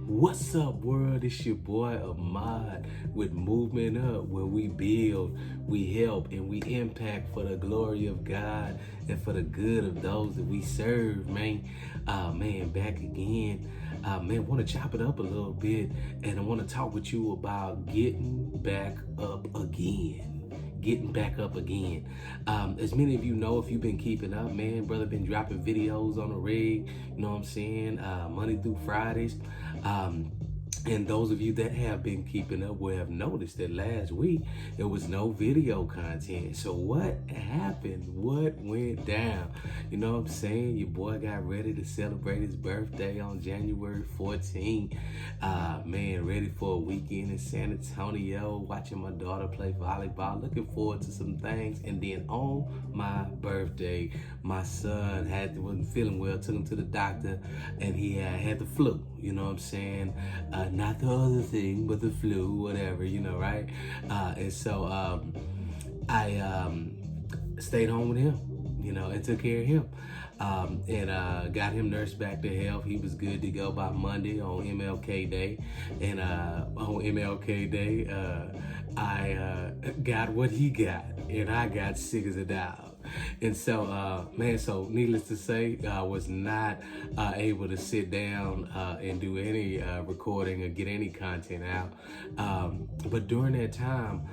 What's up, world? It's your boy Ahmad with Movement Up, where we build, we help, and we impact for the glory of God and for the good of those that we serve, man. Man, back again. Man, want to chop it up a little bit, and I want to talk with you about getting back up again. Getting back up again. As many of you know, if you've been keeping up, man, brother been dropping videos on the rig, you know what I'm saying, Monday through Fridays. And those of you that have been keeping up will have noticed that last week there was no video content. So what happened? What went down? You know what I'm saying? Your boy got ready to celebrate his birthday on January 14th. Man, ready for a weekend in San Antonio, watching my daughter play volleyball, looking forward to some things. And then on my birthday, my son wasn't feeling well, took him to the doctor, and he had the flu. You know what I'm saying? Not the other thing, but the flu, whatever, you know, right? And so I stayed home with him, you know, and took care of him. And got him nursed back to health. He was good to go by Monday on MLK Day. And on MLK Day, I got what he got, and I got sick as a dog. And so, man, so needless to say, I was not able to sit down and do any recording or get any content out. But during that time,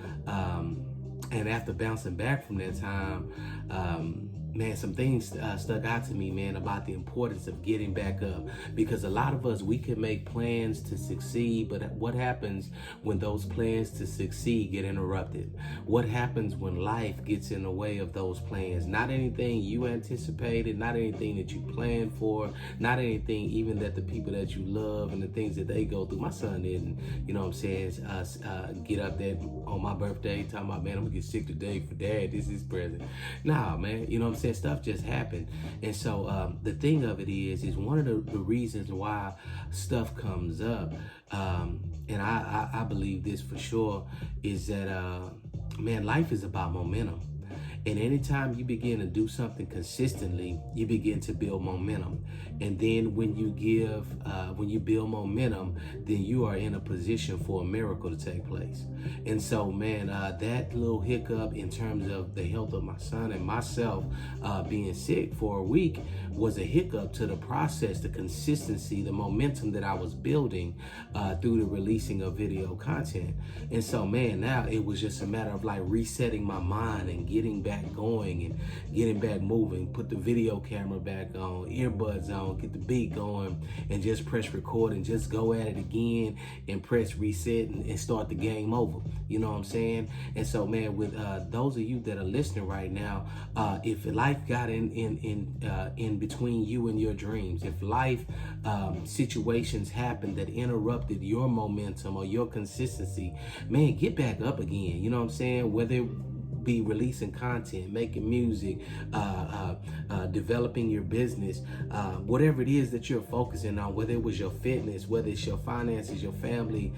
and after bouncing back from that time, man, some things stuck out to me, man, about the importance of getting back up. Because a lot of us, we can make plans to succeed, but what happens when those plans to succeed get interrupted? What happens when life gets in the way of those plans? Not anything you anticipated, not anything that you planned for, not anything even that the people that you love and the things that they go through. My son didn't, you know what I'm saying, get up there on my birthday talking about, man, I'm gonna get sick today for dad, this is present. Nah, man, you know what I'm saying? Stuff just happened. And so the thing of it is one of the reasons why stuff comes up, and I believe this for sure, is that man, life is about momentum. And anytime you begin to do something consistently, you begin to build momentum. And then when you build momentum, then you are in a position for a miracle to take place. And so, man, that little hiccup in terms of the health of my son and myself being sick for a week was a hiccup to the process, the consistency, the momentum that I was building through the releasing of video content. And so, man, now it was just a matter of like resetting my mind and getting back going and getting back moving, put the video camera back on, earbuds on, get the beat going, and just press record and just go at it again and press reset and start the game over. You know what I'm saying? And so, man, with those of you that are listening right now, if life got in between you and your dreams, if life situations happened that interrupted your momentum or your consistency, man, get back up again. You know what I'm saying? Whether it be releasing content, making music, developing your business, whatever it is that you're focusing on, whether it was your fitness, whether it's your finances, your family,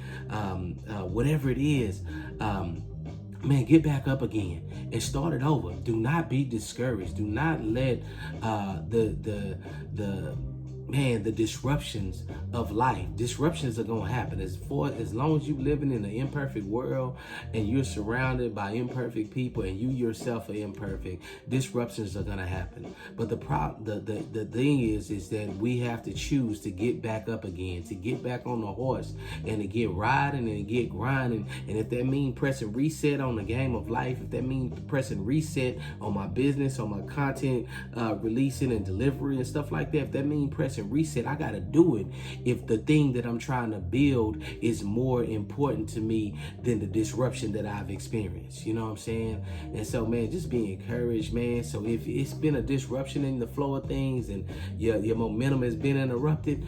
whatever it is, man, get back up again and start it over. Do not be discouraged. Do not let the disruptions of life. Disruptions are gonna happen. As long as you living in an imperfect world and you're surrounded by imperfect people and you yourself are imperfect, disruptions are gonna happen. But the thing is that we have to choose to get back up again, to get back on the horse and to get riding and to get grinding. And if that means pressing reset on the game of life, if that means pressing reset on my business, on my content releasing and delivery and stuff like that, if that means pressing reset, I gotta do it if the thing that I'm trying to build is more important to me than the disruption that I've experienced. You know what I'm saying? And so, man, just be encouraged, man. So if it's been a disruption in the flow of things and your momentum has been interrupted,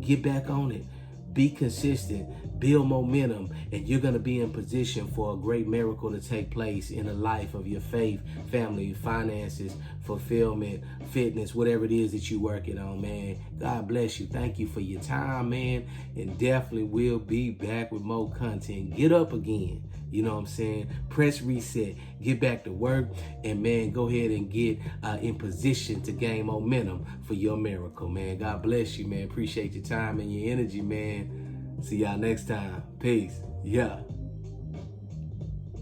get back on it. Be consistent, build momentum, and you're going to be in position for a great miracle to take place in the life of your faith, family, finances, fulfillment, fitness, whatever it is that you're working on, man. God bless you. Thank you for your time, man, and definitely will be back with more content. Get up again. You know what I'm saying? Press reset, get back to work, and man, go ahead and get in position to gain momentum for your miracle, man. God bless you, man. Appreciate your time and your energy, man. See y'all next time. Peace. Yeah.